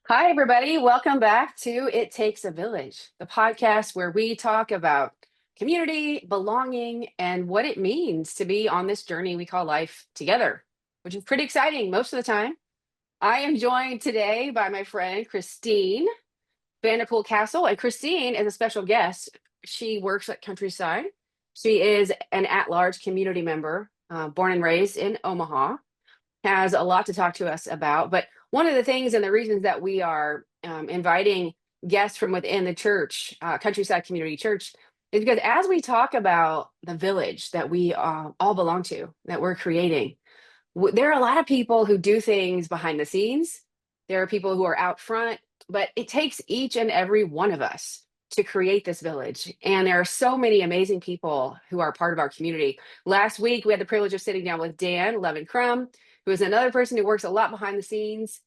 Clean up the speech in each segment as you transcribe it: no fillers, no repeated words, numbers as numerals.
Hi, everybody. Welcome back to It Takes a Village, the podcast where we talk about community, belonging, and what it means to be on this journey we call life together, which is pretty exciting most of the time. I am joined today by my friend Christine Vanderpool Castle, and Christine is a special guest. She works at Countryside. She is an at large community member, born and raised in Omaha, has a lot to talk to us about. But one of the things and the reasons that we are inviting guests from within the church, Countryside Community Church, is because as we talk about the village that we all belong to, that we're creating, there are a lot of people who do things behind the scenes. There are people who are out front, but it takes each and every one of us to create this village. And there are so many amazing people who are part of our community. Last week, we had the privilege of sitting down with Dan Loven-Crum, who is another person who works a lot behind the scenes.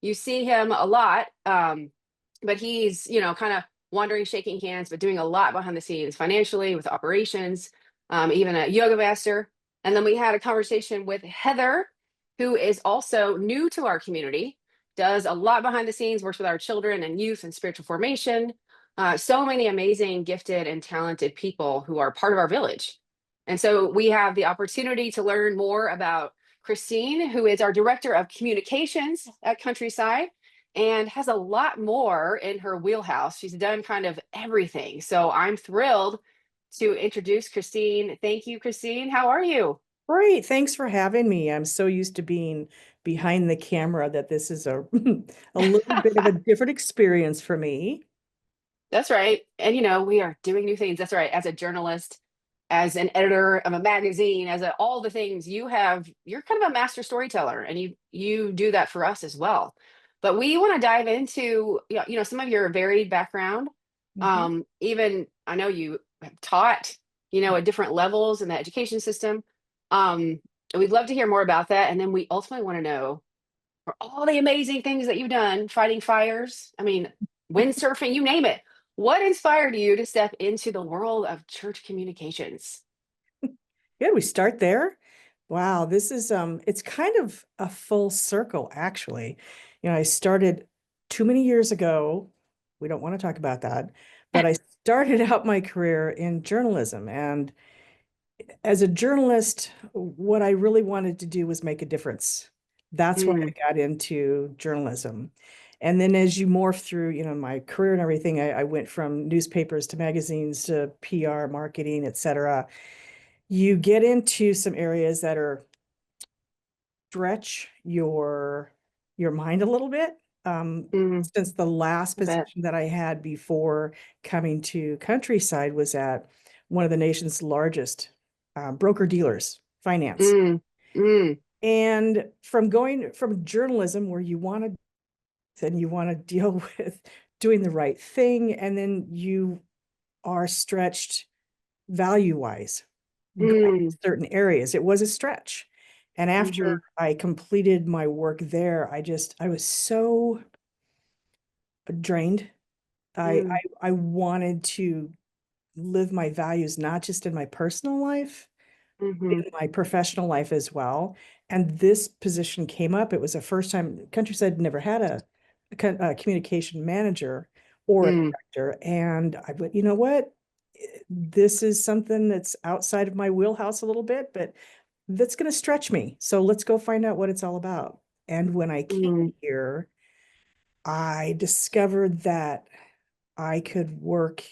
You see him a lot, but he's, kind of wandering, shaking hands, but doing a lot behind the scenes financially with operations, even a yoga master. And then we had a conversation with Heather, who is also new to our community, does a lot behind the scenes, works with our children and youth and spiritual formation. So many amazing, gifted, and talented people who are part of our village. And so we have the opportunity to learn more about Christine, who is our director of communications at Countryside and has a lot more in her wheelhouse. She's done kind of everything. So I'm thrilled to introduce Christine. Thank you, Christine. How are you? Great. Thanks for having me. I'm so used to being behind the camera that this is a a little bit of a different experience for me. That's right. And we are doing new things. That's right. As a journalist, as an editor of a magazine, all the things you're kind of a master storyteller, and you do that for us as well. But we want to dive into some of your varied background. Mhm. Even I know you have taught, at different levels in the education system. And we'd love to hear more about that. And then we ultimately want to know for all the amazing things that you've done, fighting fires, I mean, windsurfing, you name it. What inspired you to step into the world of church communications? Good. We start there. Wow, this is it's kind of a full circle actually. I started too many years ago. We don't want to talk about that, but I started out my career in journalism, and as a journalist, what I really wanted to do was make a difference. That's why I Mm, got into journalism. And then as you morph through, my career and everything, I went from newspapers to magazines to PR, marketing, et cetera. You get into some areas that are stretch your mind a little bit. Um, mm, since the last I bet. position that I had before coming to Countryside was at one of the nation's largest broker dealers, finance. Mm, mm, And from going from journalism where you want to deal with doing the right thing, and then you are stretched value wise going mm, to certain areas. It was a stretch. And after mhm, I completed my work there, I was so drained. mm, I wanted to live my values, not just in my personal life, in mhm, my professional life as well. And this position came up. It was the first time Countryside never had a communication manager or a mm, director. And I went, you know what? This is something that's outside of my wheelhouse a little bit, but that's going to stretch me. So let's go find out what it's all about. And when I came mm, here, I discovered that I could work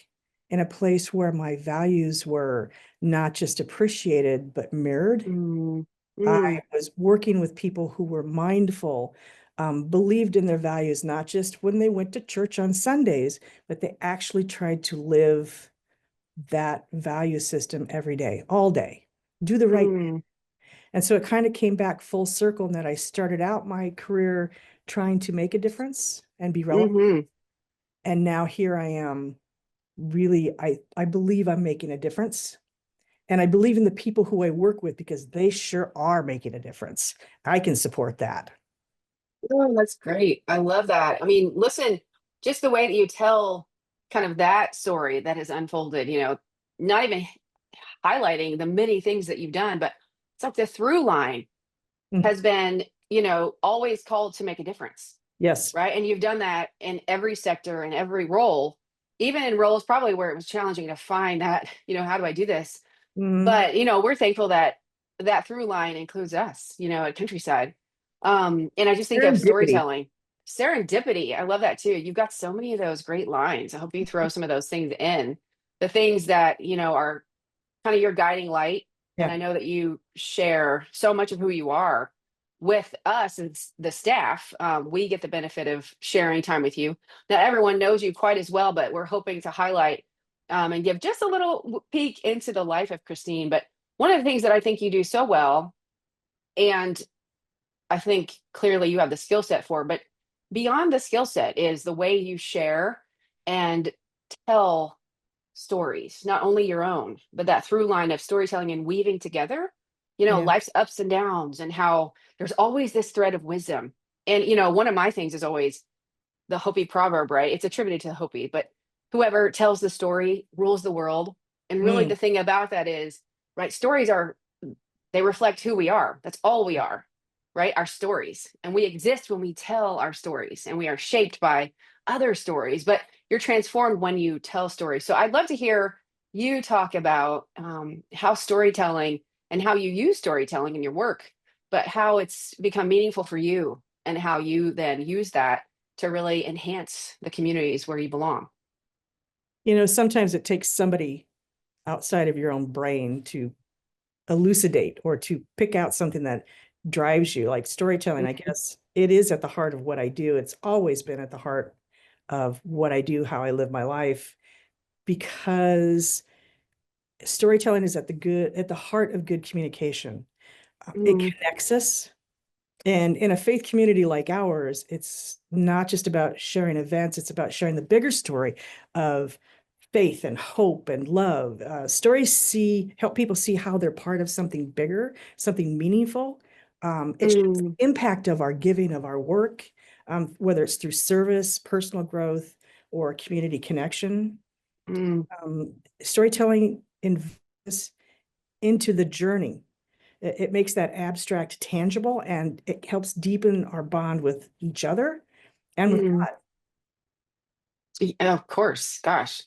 in a place where my values were not just appreciated, but mirrored. mm, I mm, was working with people who were mindful, believed in their values, not just when they went to church on Sundays, but they actually tried to live that value system every day, all day, do the right. mm, And so it kind of came back full circle in that I started out my career trying to make a difference and be relevant. mhm. And now here I am, really, I believe I'm making a difference. And I believe in the people who I work with because they sure are making a difference. I can support that. Oh, that's great. I love that. I mean, listen, just the way that you tell kind of that story that has unfolded, not even highlighting the many things that you've done, but it's like the through line Mhm. has been, always called to make a difference. Yes. right? And you've done that in every sector and every role, even in roles probably where it was challenging to find that, how do I do this? Mhm. But, we're thankful that that through line includes us, at Countryside. And I just think of Serendipity. storytelling, serendipity. I love that too. You've got so many of those great lines. I hope you throw some of those things in, the things that, are kind of your guiding light. And Yeah. I know that you share so much of who you are with us and the staff. We get the benefit of sharing time with you. Not everyone knows you quite as well, but we're hoping to highlight and give just a little peek into the life of Christine. But one of the things that I think you do so well, and I think clearly you have the skill set for, but beyond the skill set is the way you share and tell stories, not only your own, but that through line of storytelling and weaving together, Yeah. life's ups and downs and how there's always this thread of wisdom. And, one of my things is always the Hopi proverb, right? It's attributed to Hopi, but whoever tells the story rules the world. And really Mm. the thing about that is, right, stories are, they reflect who we are. That's all we are, right? Our stories. And we exist when we tell our stories and we are shaped by other stories, but you're transformed when you tell stories. So I'd love to hear you talk about how storytelling and how you use storytelling in your work, but how it's become meaningful for you and how you then use that to really enhance the communities where you belong. Sometimes it takes somebody outside of your own brain to elucidate or to pick out something that drives you, like storytelling. I Mhm. guess it is at the heart of what I do. It's always been at the heart of what I do, how I live my life, because storytelling is at the heart of good communication. It Mm, connects us. And in a faith community like ours, it's not just about sharing events, it's about sharing the bigger story of faith and hope and love. Stories help people see how they're part of something bigger, something meaningful. It shows mm, the impact of our giving, of our work, whether it's through service, personal growth, or community connection. mm, Storytelling invests into the journey. It makes that abstract tangible, and it helps deepen our bond with each other and with mm. God. Of course, gosh,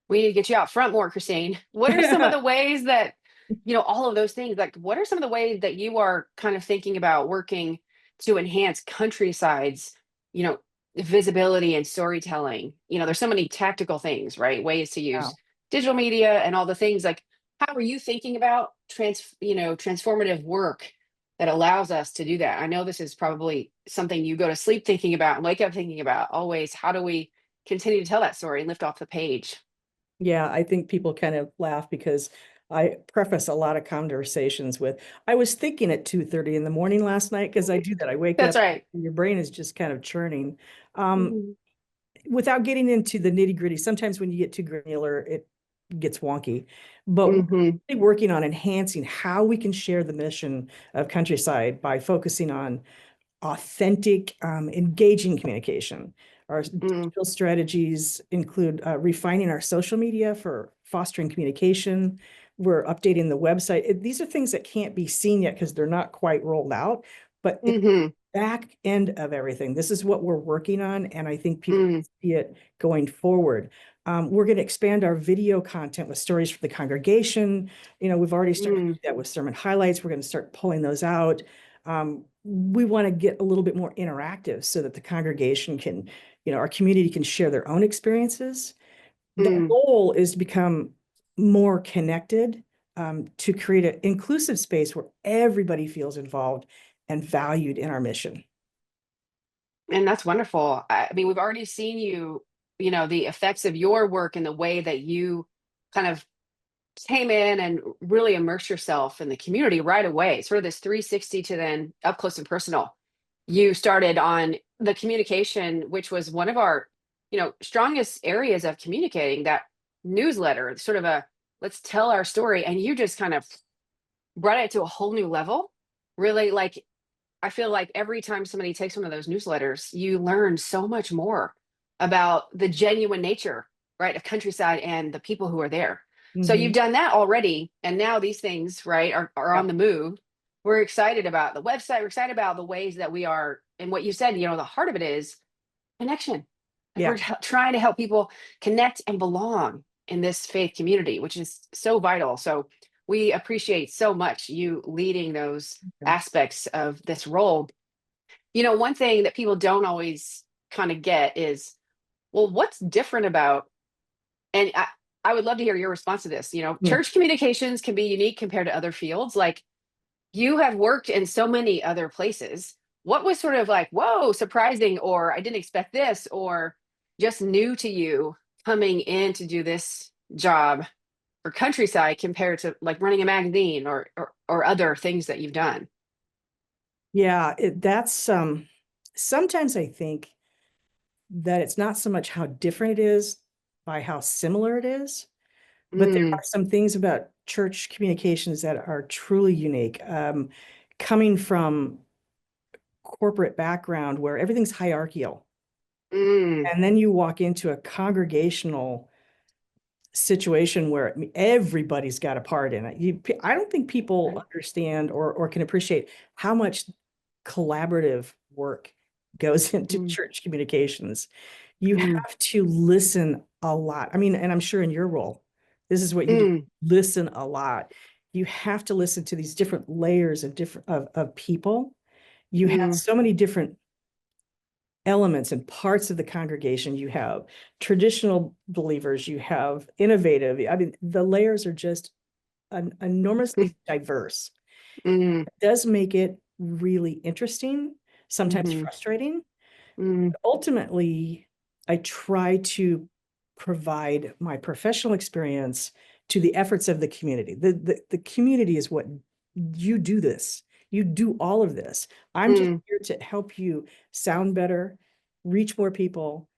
we need to get you out front more, Christine. What are some of the ways that, all of those things, like what are some of the ways that you are kind of thinking about working to enhance Countryside's, you know, visibility and storytelling? There's so many tactical things, right? Ways to use Wow. digital media and all the things like how are you thinking about transformative work that allows us to do that? I know this is probably something you go to sleep thinking about and wake up thinking about always. How do we continue to tell that story and lift off the page? Yeah, I think people kind of laugh because I preface a lot of conversations with, I was thinking at 2:30 in the morning last night, because I do that. I wake That's up right. and your brain is just kind of churning. Um, Mhm. Without getting into the nitty-gritty, sometimes when you get too granular, it gets wonky. But we're Mhm. really working on enhancing how we can share the mission of Countryside by focusing on authentic, engaging communication. Our Mm, digital strategies include refining our social media for fostering communication. We're updating the website. These are things that can't be seen yet because they're not quite rolled out, but it's mhm. the back end of everything. This is what we're working on, and I think people Mm, see it going forward. We're going to expand our video content with stories for the congregation. We've already started to mm, do that with sermon highlights. We're going to start pulling those out. We want to get a little bit more interactive so that the congregation can, our community can share their own experiences. The mm. goal is to become more connected, to create an inclusive space where everybody feels involved and valued in our mission. And that's wonderful. I mean, we've already seen you, the effects of your work and the way that you kind of came in and really immerse yourself in the community right away. Sort of this 360 to then up close and personal. You started on the communication, which was one of our, strongest areas of communicating, that newsletter, sort of a let's tell our story. And you just kind of brought it to a whole new level. Really, like, I feel like every time somebody takes one of those newsletters, you learn so much more about the genuine nature, right, of Countryside and the people who are there. So you've Mhm. done that already, and now these things, right, are Yeah. on the move. we're excited about the website. We're excited about the ways that we are, and what you said, the heart of it is connection. Like we're Yeah. trying to help people connect and belong in this faith community, which is so vital. So we appreciate so much you leading those Okay. aspects of this role. One thing that people don't always kind of get is, well, what's different about, and I would love to hear your response to this. Mm. Church communications can be unique compared to other fields. Like you have worked in so many other places. What was sort of like, whoa, surprising, or I didn't expect this, or just new to you coming in to do this job for Countryside compared to like running a magazine or other things that you've done? Yeah, that's sometimes I think that it's not so much how different it is by how similar it is, but there Mm, are some things about church communications that are truly unique. Coming from corporate background where everything's hierarchical, mm, and then you walk into a congregational situation where everybody's got a part in it. I don't think people right. understand or can appreciate how much collaborative work goes into Mm, church communications. You mm, have to listen a lot. I mean, and I'm sure in your role, this is what you do. mm, Listen a lot. You have to listen to these different layers of different of people. You have mm, so many different elements and parts of the congregation. You have traditional believers, you have innovative. I mean, the layers are just enormously diverse. mm, It does make it really interesting, sometimes mhm, frustrating. mm, Ultimately, I try to provide my professional experience to the efforts of the community. The community is what you do this. You do all of this. I'm just mm, here to help you sound better, reach more people,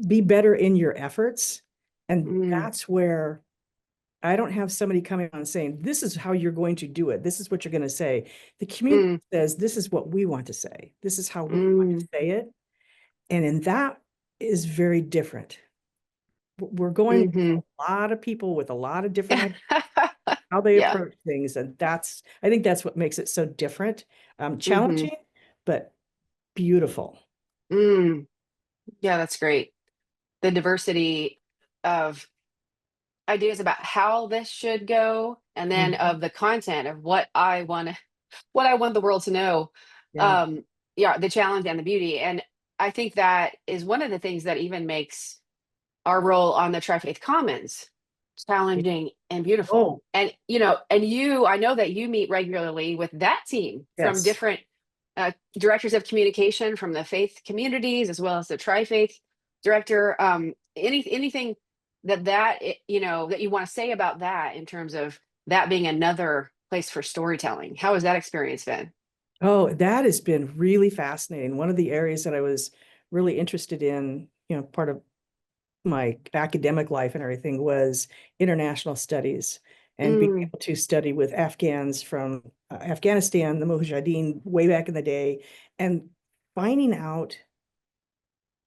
be better in your efforts. And mm, that's where I don't have somebody coming on saying, this is how you're going to do it. This is what you're going to say. The community mm, says, this is what we want to say. This is how we want to mm, say it. And in that is very different. We're going with mhm. a lot of people with a lot of different ideas, how they Yeah. approach things. And I think that's what makes it so different, Mhm. challenging, but beautiful. Mm. Yeah, that's great. The diversity of ideas about how this should go, and then Mhm. of the content of what I want the world to know. Yeah. Um, yeah, the challenge and the beauty. And I think that is one of the things that even makes our role on the Tri-Faith Commons challenging and beautiful. Oh, And I know that you meet regularly with that team from yes. different directors of communication from the faith communities as well as the Tri-Faith director. Anything that you want to say about that in terms of that being another place for storytelling? How has that experience been? Oh, that has been really fascinating. One of the areas that I was really interested in, part of my academic life and everything was international studies and being Mm, able to study with Afghans from Afghanistan, the Mujahideen way back in the day, and finding out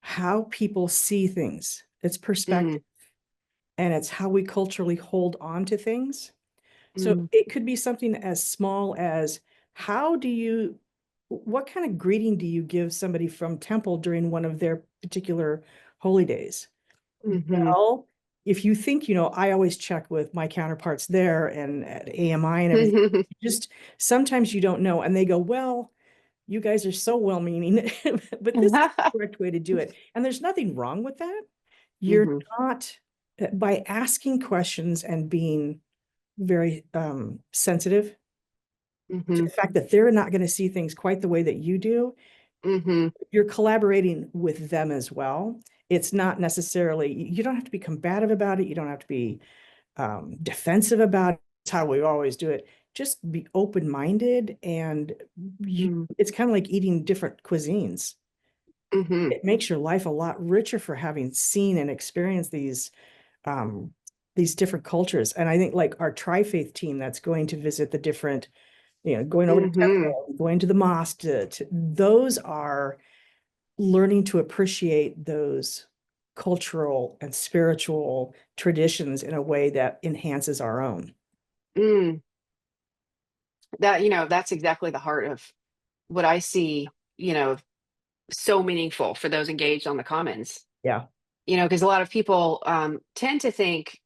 how people see things. It's perspective mm, and it's how we culturally hold on to things. So mm, it could be something as small as what kind of greeting do you give somebody from temple during one of their particular holy days? mhm. Well, if you think, I always check with my counterparts there and at AMI and everything. Just sometimes you don't know. And they go, well, you guys are so well-meaning, but this is the correct way to do it. And there's nothing wrong with that. You're Mhm, not, by asking questions and being very sensitive to mhm, the fact that they're not going to see things quite the way that you do, mhm, you're collaborating with them as well. It's not necessarily, you don't have to be combative about it. You don't have to be defensive about it. It's how we always do it. Just be open-minded and mhm, it's kind of like eating different cuisines. mhm, It makes your life a lot richer for having seen and experienced um, these different cultures. And I think like our tri-faith team that's going to visit the different, going over to mhm, temple, going to the mosque, those are learning to appreciate those cultural and spiritual traditions in a way that enhances our own. mm. that, that's exactly the heart of what I see, so meaningful for those engaged on the commons. Yeah. Because a lot of people tend to think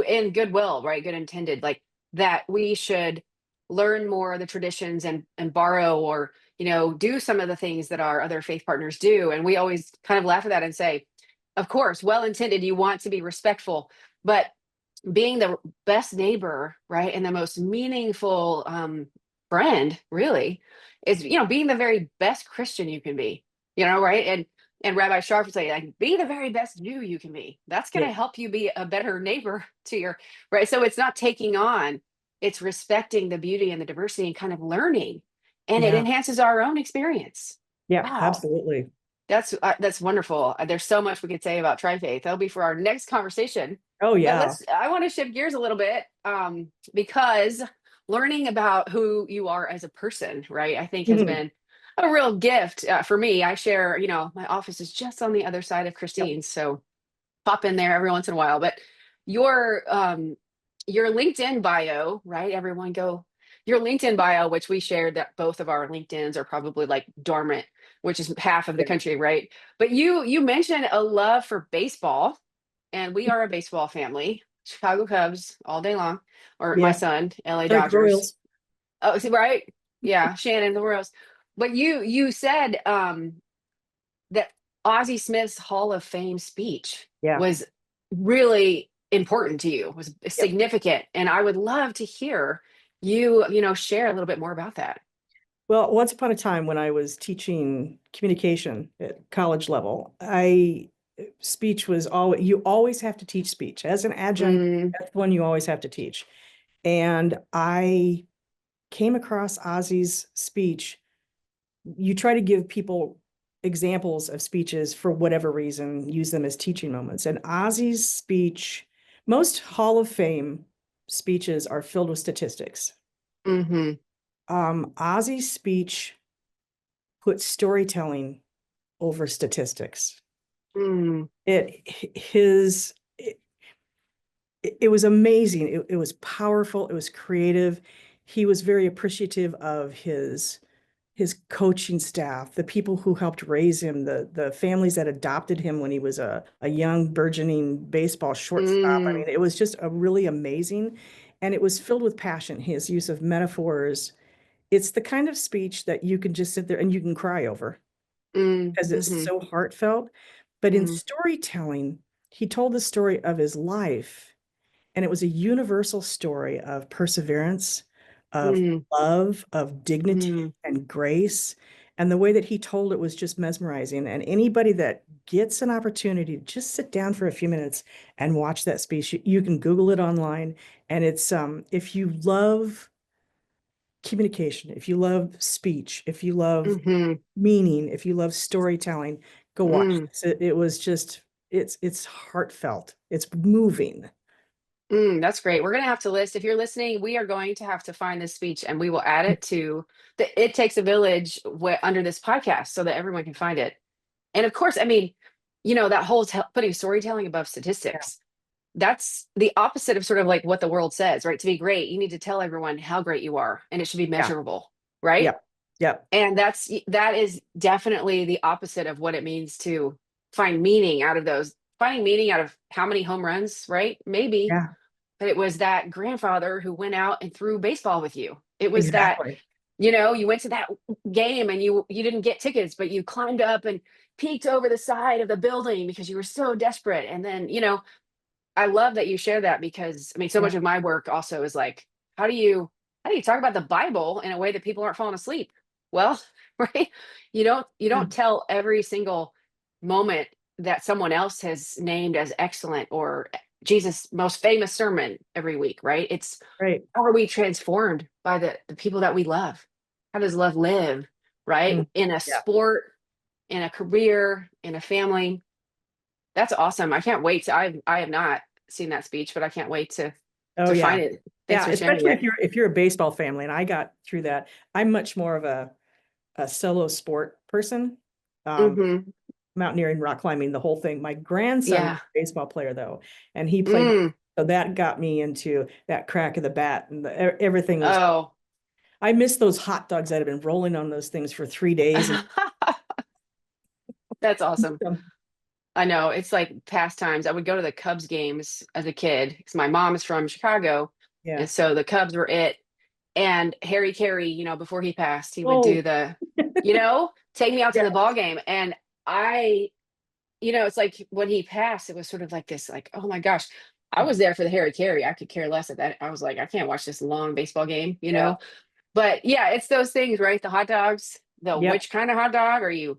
in goodwill, right? Good intended, like that we should learn more of the traditions and borrow or, do some of the things that our other faith partners do. And we always kind of laugh at that and say, of course, well intended, you want to be respectful, but being the best neighbor, right, and the most meaningful friend, really, is being the very best Christian you can be, right? And Rabbi Sharp would say, like, be the very best you can be. That's going Yeah. to help you be a better neighbor to your right. So it's not taking on, it's respecting the beauty and the diversity and kind of learning, and it Yeah. enhances our own experience. Yeah. Wow. Absolutely. That's wonderful. There's so much we could say about Tri-Faith. That'll be for our next conversation. Oh, But yeah. I want to shift gears a little bit because learning about who you are as a person, right, I think has Mhm. been a real gift for me. I share, my office is just on the other side of Yep. Christine's, so pop in there every once in a while. But your um your LinkedIn bio, right? Everyone go your LinkedIn bio, which we shared that both of our LinkedIn's are probably like dormant, which is half of the Yeah. country, right? But you mentioned a love for baseball, and we are a baseball family. Chicago Cubs all day long, or my Yeah. son, LA Sorry, Dodgers. Royals. Oh, see, right? Yeah, Shannon, the Royals. But you said that Ozzie Smith's Hall of Fame speech Yeah. was really important to you, was Yep. significant. And I would love to hear you, share a little bit more about that. Well, once upon a time when I was teaching communication at college level, I speech was always you always have to teach speech. As an adjunct, Mm, that's one you always have to teach. And I came across Ozzy's speech. You try to give people examples of speeches for whatever reason, use them as teaching moments. And Ozzy's speech, most Hall of Fame speeches are filled with statistics. mm-hmm, Ozzy's speech put storytelling over statistics. mm, It his it was amazing. It was powerful. It was creative. He was very appreciative of his coaching staff, the people who helped raise him, the families that adopted him when he was a young burgeoning baseball shortstop. I mm, mean, it was just a really amazing, and it was filled with passion. His use of metaphors. It's the kind of speech that you can just sit there and you can cry over mm, because it's mm-hmm, so heartfelt. But in mm, storytelling, he told the story of his life, and it was a universal story of perseverance, of mm, love, of dignity mm, and grace. And the way that he told it was just mesmerizing. And anybody that gets an opportunity to just sit down for a few minutes and watch that speech, you can Google it online. And it's if you love communication, if you love speech, if you love mm-hmm, meaning, if you love storytelling, go watch mm, this. It was just it's heartfelt. It's moving. That's great. We're going to have to list, if you're listening, we are going to have to find this speech and we will add it to the It Takes a Village under this podcast so that everyone can find it. And of course, I mean, that whole putting storytelling above Yeah. statistics, that's the opposite of sort of like what the world says, right? To be great, you need to tell everyone how great you are and it should be Yeah. measurable, right? Yep. Yep. And that is definitely the opposite of what it means to find meaning out of those, finding meaning out of how many home runs, right? Maybe, Yeah. but it was that grandfather who went out and threw baseball with you. It was that, Exactly. you went to that game and you didn't get tickets, but you climbed up and peeked over the side of the building because you were so desperate. And then, I love that you share that because I mean, so Yeah. much of my work also is like, how do you how do you talk about the Bible in a way that people aren't falling asleep? Well, right? You don't Yeah. tell every single moment that someone else has named as excellent or Jesus' most famous sermon every week, right? It's Right. how are we transformed by the people that we love? How does love live, right? Mm. In a Yeah. sport, in a career, in a family. That's awesome. I can't wait to I have not seen that speech, but I can't wait to Oh to yeah. find it. Thanks Yeah. for sharing Especially it. if you're a baseball family, and I got through that. I'm much more of a solo sport person. Um, Mhm. Mountaineering, rock climbing, the whole thing. My grandson was Yeah. a baseball player though, and he played. Mm. So that got me into that crack of the bat, and everything was Oh. I miss those hot dogs that have been rolling on those things for 3 days. And That's awesome. um, I know it's like past times. I would go to the Cubs games as a kid because my mom is from Chicago, yeah. and so the Cubs were it. And Harry Carey, before he passed, he would do Oh, take me out to yeah. the ball game. And I, it's like when he passed, it was sort of like this, like, oh my gosh, I was there for the Harry Carey. I could care less at that. I was like, I can't watch this long baseball Yeah. game. But yeah, it's those things, right? The hot dogs, Yep. which kind of hot dog are you,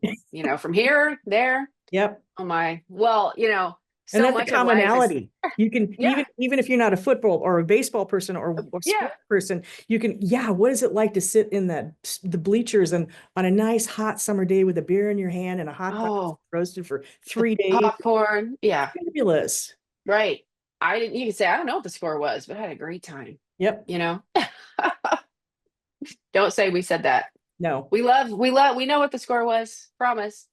from here, there? Yep. Oh my, well, And so that's the much of life is, commonality. You can yeah, even if you're not a football or a baseball person or a yeah. sport person, you can, yeah, what is it like to sit in the bleachers and on a nice hot summer day with a beer in your hand and a hot dog Oh, roasted for the 3 days? popcorn. Yeah, Fabulous. right. I didn't, you could say, I don't know what the score was, but I had a great time, Yep. you know? Don't say we said that. No. We know what the score was. Promise.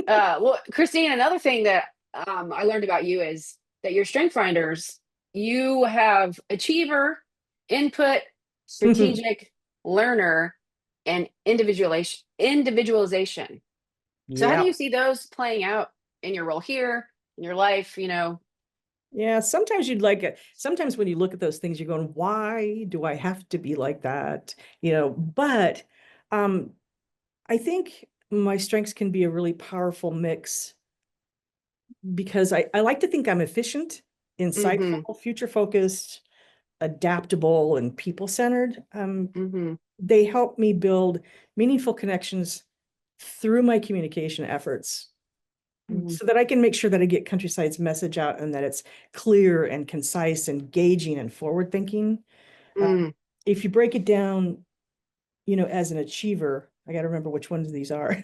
Well, Christine, another thing that I learned about you is that your strength finders, you have achiever, input, strategic, learner, and individualization. So how do Yeah. you see those playing out in your role here, in your life, Yeah, sometimes you'd like it. Sometimes when you look at those things, you're going, why do I have to be like that? But um, I think my strengths can be a really powerful mix because I like to think I'm efficient, Mm-hmm. insightful, future focused, adaptable, and people centered. Mm-hmm. They help me build meaningful connections through my communication efforts Mm-hmm. so that I can make sure that I get Countryside's message out and that it's clear and concise, engaging, and forward thinking. Mm, If you break it down, as an achiever, I got to remember which ones these are.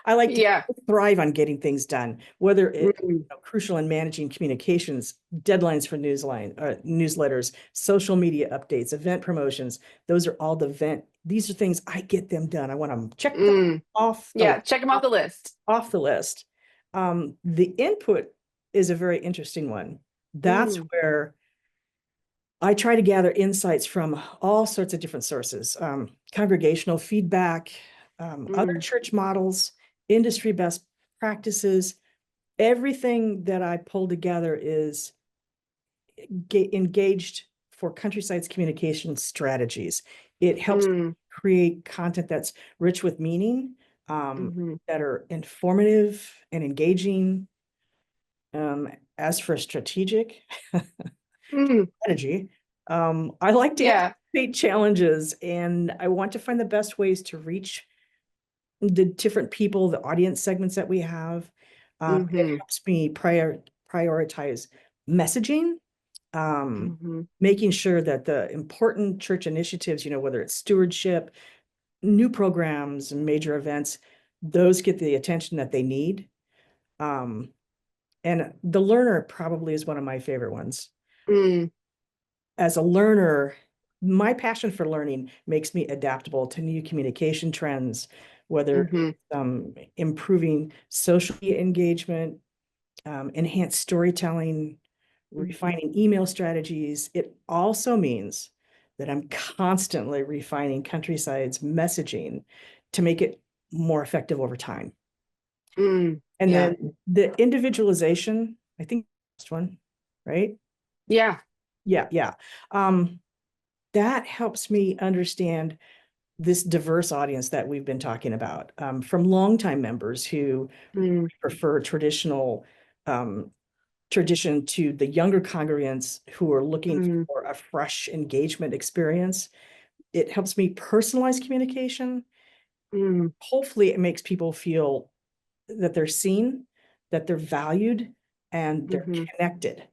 I like to yeah. thrive on getting things done, whether it Mm, crucial in managing communications, deadlines for newsletters, social media updates, event promotions. Those are all these are things I get them done. I want to check them mm. off the Yeah, check them off off, the list. off the list. The input is a very interesting one. That's Mm, where I try to gather insights from all sorts of different sources, congregational feedback, other mm, church models, industry best practices. Everything that I pull together is engaged for Countryside's communication strategies. It helps mm, create content that's rich with meaning, mm-hmm. that are informative and engaging. As for strategic, Mm, strategy. I like to yeah. anticipate challenges and I want to find the best ways to reach the different people, the audience segments that we have. It Mm-hmm. helps me prioritize messaging, um, Mm-hmm. making sure that the important church initiatives, whether it's stewardship, new programs, and major events, those get the attention that they need. Um, and the learner probably is one of my favorite ones. Mm, As a learner, my passion for learning makes me adaptable to new communication trends, whether mm-hmm. improving social engagement, enhanced storytelling, Mm-hmm. refining email strategies. It also means that I'm constantly refining Countryside's messaging to make it more effective over time. Mm, And yeah. then the individualization, I think last one, right? Yeah. Yeah, yeah. Um, that helps me understand this diverse audience that we've been talking about, from longtime members who Mm, prefer um, tradition to the younger congregants who are looking mm, for a fresh engagement experience. It helps me personalize communication. mm, Hopefully, it makes people feel that they're seen, that they're valued, and they're mm-hmm. connected.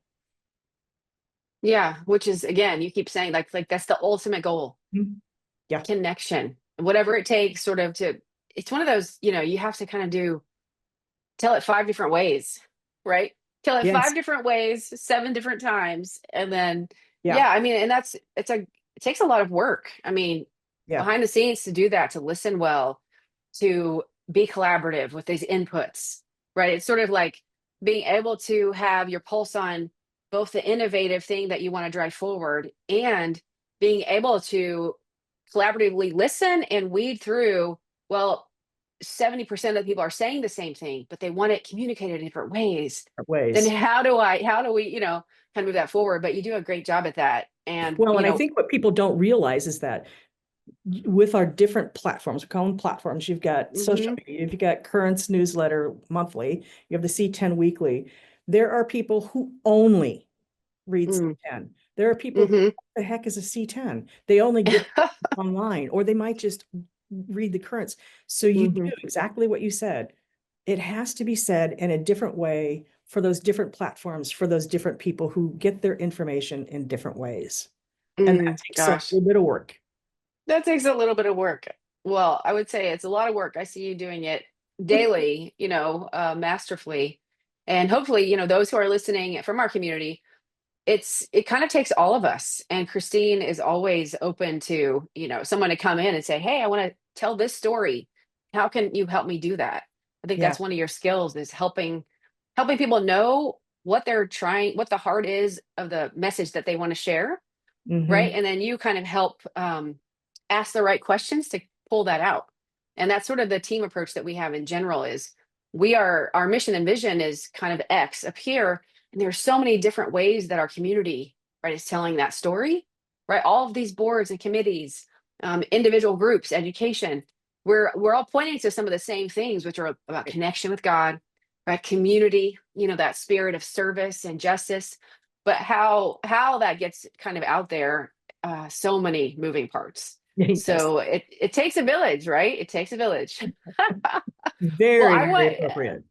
Yeah. Which is, again, you keep saying like that's the ultimate goal, Mhm. Yeah. connection, whatever it takes, sort of it's one of those, you have to kind of tell it 5 different ways, right? Tell it Yes. 5 different ways, 7 different times, and then Yeah. yeah, I mean, and it takes a lot of work. I mean, Yeah. behind the scenes to do that, to listen well, to be collaborative with these inputs, right? It's sort of like being able to have your pulse on both the innovative thing that you want to drive forward and being able to collaboratively listen and weed through, well, 70% of the people are saying the same thing, but they want it communicated in different ways. Then ways. how do we, kind of move that forward? But you do a great job at that. And, Well, and I think what people don't realize is that with our different platforms, we call them platforms, you've got social mhm, media, you've got Currents newsletter monthly, you have the C10 weekly. There are people who only read mm, C10. There are people who, mhm. what the heck is a C10? They only get online, or they might just read the Currents. So you do Mhm, exactly what you said. It has to be said in a different way for those different platforms, for those different people who get their information in different ways. And that takes a gosh. little bit of work. That takes a little bit of work. Well, I would say it's a lot of work. I see you doing it daily, masterfully. And hopefully, those who are listening from our community, it kind of takes all of us. And Christine is always open to, someone to come in and say, "Hey, I want to tell this story. How can you help me do that?" I think Yeah. that's one of your skills is helping people know what they're trying, what the heart is of the message that they want to share, right? Hmm. And then you kind of help ask the right questions to pull that out. And that's sort of the team approach that we have in general is our mission and vision is kind of X up here. And there's so many different ways that our community, right, is telling that story, right? All of these boards and committees, individual groups, education, we're all pointing to some of the same things, which are about connection with God, right? Community, that spirit of service and justice. But how that gets kind of out there, so many moving parts. Yes. So it takes a village, right? It takes a village. Well, Very, I very want appropriate.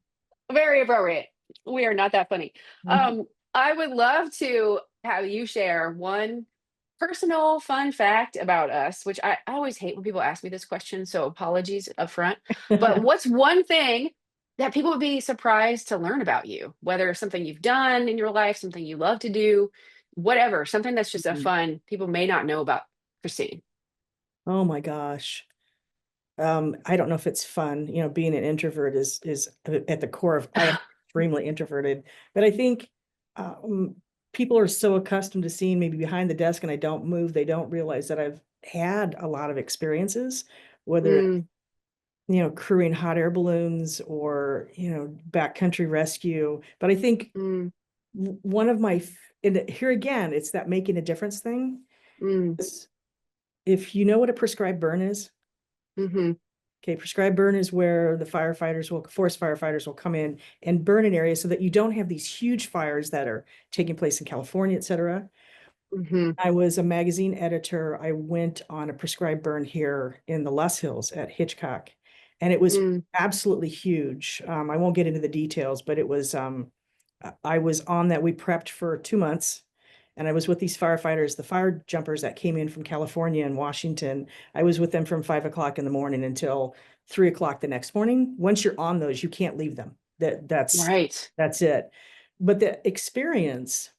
very appropriate. We are not that funny. Mhm. I would love to have you share one personal fun fact about us, which I always hate when people ask me this question, so apologies up front. But what's one thing that people would be surprised to learn about you? Whether it's something you've done in your life, something you love to do, whatever, something that's just a fun people may not know about Christine. Oh my gosh. I don't know if it's fun. Being an introvert is at the core of I am extremely introverted, but I think um, people are so accustomed to seeing me behind the desk and I don't move, they don't realize that I've had a lot of experiences, whether it's, Mm, crewing hot air balloons or, backcountry rescue. But I think mm, one of my, and here again, it's that making a difference thing. mm, Is if you know what a prescribed burn is. mm-hmm, Okay, prescribed burn is where the forest firefighters will come in and burn an area so that you don't have these huge fires that are taking place in California, et cetera. mm-hmm, I was a magazine editor. I went on a prescribed burn here in the Less Hills at Hitchcock, and it was mm, absolutely huge. I won't get into the details, but it was, I was on that. We prepped for 2 months, and I was with these firefighters, the fire jumpers that came in from California and Washington. I was with them from 5 o'clock in the morning until 3 o'clock the next morning. Once you're on those, you can't leave them. right. That's it. But the experience,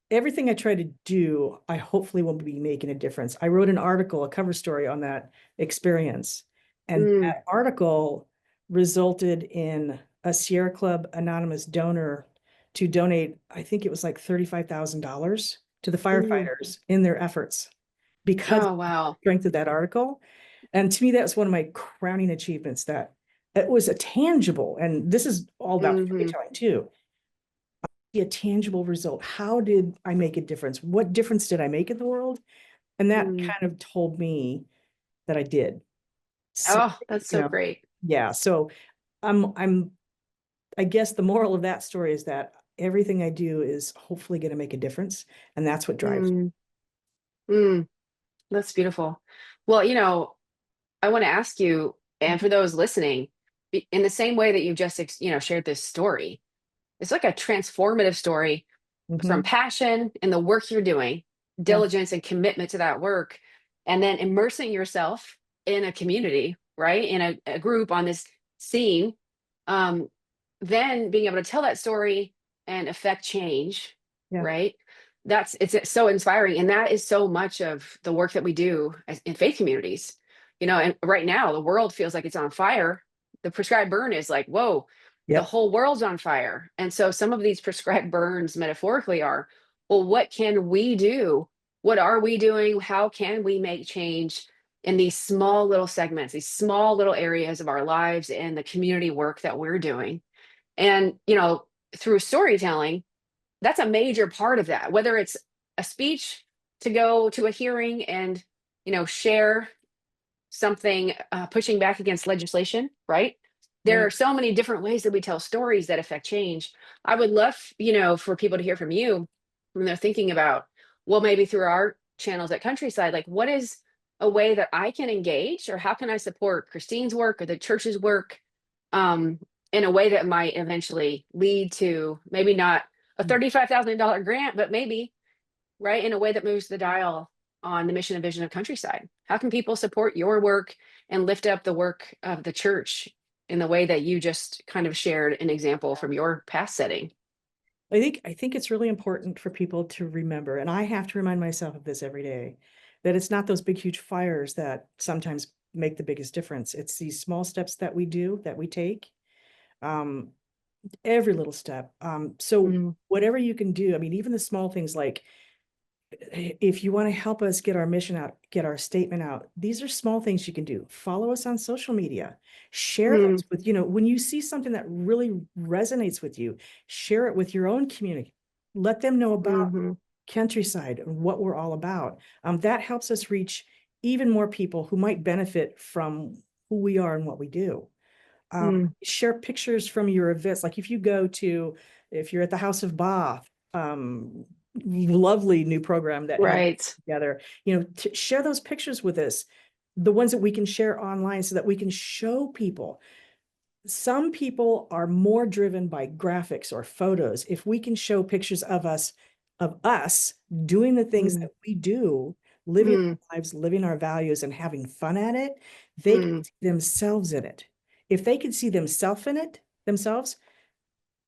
everything I try to do, I hopefully will be making a difference. I wrote an article, a cover story on that experience. And Mm, that article resulted in a Sierra Club anonymous donor to donate, I think it was like $35,000 to the mm. firefighters in their efforts because of Oh, the wow. strength of that article. And to me, that's one of my crowning achievements, that it was a tangible, and this is all about Mhm, storytelling too, a tangible result. How did I make a difference? What difference did I make in the world? And that mm. kind of told me that I did. So, Oh, that's you so know, great. yeah. So I'm, I guess the moral of that story is that everything I do is hopefully going to make a difference. And that's what drives. Mm, mm, that's beautiful. Well, I want to ask you, and for those listening, in the same way that you just, shared this story, it's like a transformative story from Mhm. passion and the work you're doing, Yeah. diligence and commitment to that work, and then immersing yourself in a community, right? In a group on this scene. Um, then being able to tell that story and affect change, Yeah. right? It's so inspiring. And that is so much of the work that we do in faith communities. And right now the world feels like it's on fire. The prescribed burn is like, whoa, the Yep. whole world's on fire. And so some of these prescribed burns metaphorically are, well, what can we do What are we doing? How can we make change in these small little segments, these small little areas of our lives and the community work that we're doing? And, through storytelling, that's a major part of that, whether it's a speech to go to a hearing and, share something, pushing back against legislation, right? There Right. are so many different ways that we tell stories that affect change. I would love, for people to hear from you when they're thinking about, well, maybe through our channels at Countryside, like what is a way that I can engage, or how can I support Christine's work or the church's work, um, in a way that might eventually lead to maybe not a $35,000 grant, but maybe, right, in a way that moves the dial on the mission and vision of Countryside. How can people support your work and lift up the work of the church in the way that you just kind of shared an example from your past setting? I think it's really important for people to remember, and I have to remind myself of this every day, that it's not those big, huge fires that sometimes make the biggest difference. It's these small steps that we do, that we take, um, every little step. So Mm, whatever you can do, I mean, even the small things like if you want to help us get our mission out, get our statement out, these are small things you can do. Follow us on social media, share mm, those with, when you see something that really resonates with you, share it with your own community. Let them know about mhm, Countryside and what we're all about. That helps us reach even more people who might benefit from who we are and what we do. mm. Share pictures from your events. Like if you're at the House of Bath, lovely new program that you Right. together, to share those pictures with us, the ones that we can share online so that we can show people. Some people are more driven by graphics or photos. If we can show pictures of us doing the things Mm, that we do, living mm, our lives, living our values, and having fun at it, they can mm, see themselves in it. If they can see themselves in it, themselves,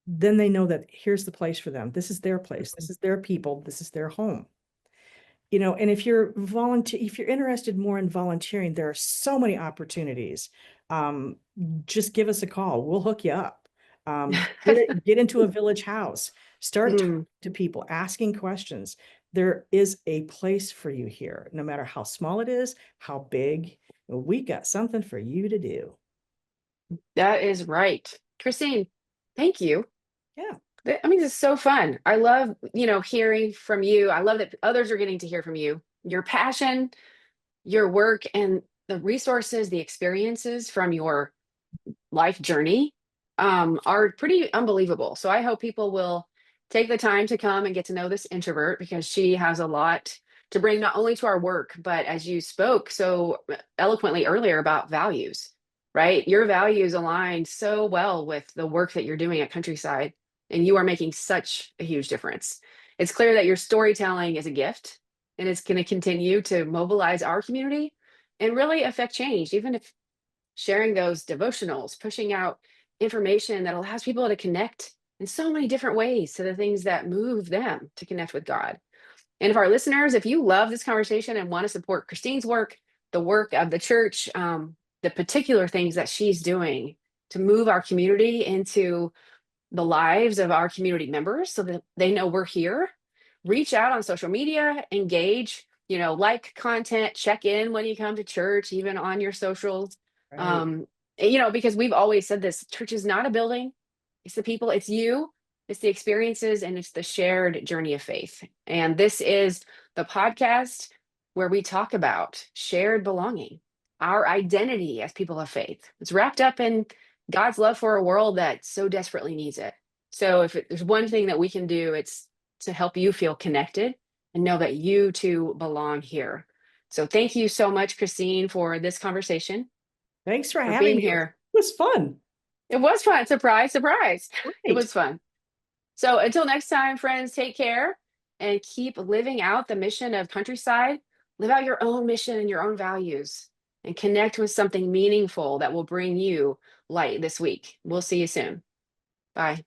then they know that here's the place for them. This is their place. This is their people. This is their home. And if you're interested more in volunteering, there are so many opportunities. Um, just give us a call. We'll hook you up. Get into a village house, start talking mm. to people, asking questions. There is a place for you here, no matter how small it is, how big. We got something for you to do. That is right. Christine, thank you. Yeah. I mean, this is so fun. I love, hearing from you. I love that others are getting to hear from you. Your passion, your work, and the resources, the experiences from your life journey, are pretty unbelievable. So I hope people will take the time to come and get to know this introvert, because she has a lot to bring not only to our work, but as you spoke so eloquently earlier about values, right? Your values align so well with the work that you're doing at Countryside, and you are making such a huge difference. It's clear that your storytelling is a gift, and it's going to continue to mobilize our community and really affect change, even if sharing those devotionals, pushing out information that allows people to connect in so many different ways to the things that move them to connect with God. And if our listeners, if you love this conversation and want to support Christine's work, the work of the church, the particular things that she's doing to move our community into the lives of our community members so that they know we're here, reach out on social media, engage, like content, check in when you come to church, even on your socials. Right. um because we've always said this: church is not a building, it's the people, it's you, it's the experiences, and it's the shared journey of faith. And this is the podcast where we talk about shared belonging, our identity as people of faith. It's wrapped up in God's love for a world that so desperately needs it. So if there's one thing that we can do, it's to help you feel connected and know that you too belong here. So thank you so much, Christine, for this conversation, Thanks for for having being me. here. It was fun. It was fun. Surprise, surprise. It Right. was fun. So until next time, friends, take care and keep living out the mission of Countryside. Live out your own mission and your own values, and connect with something meaningful that will bring you light this week. We'll see you soon. Bye.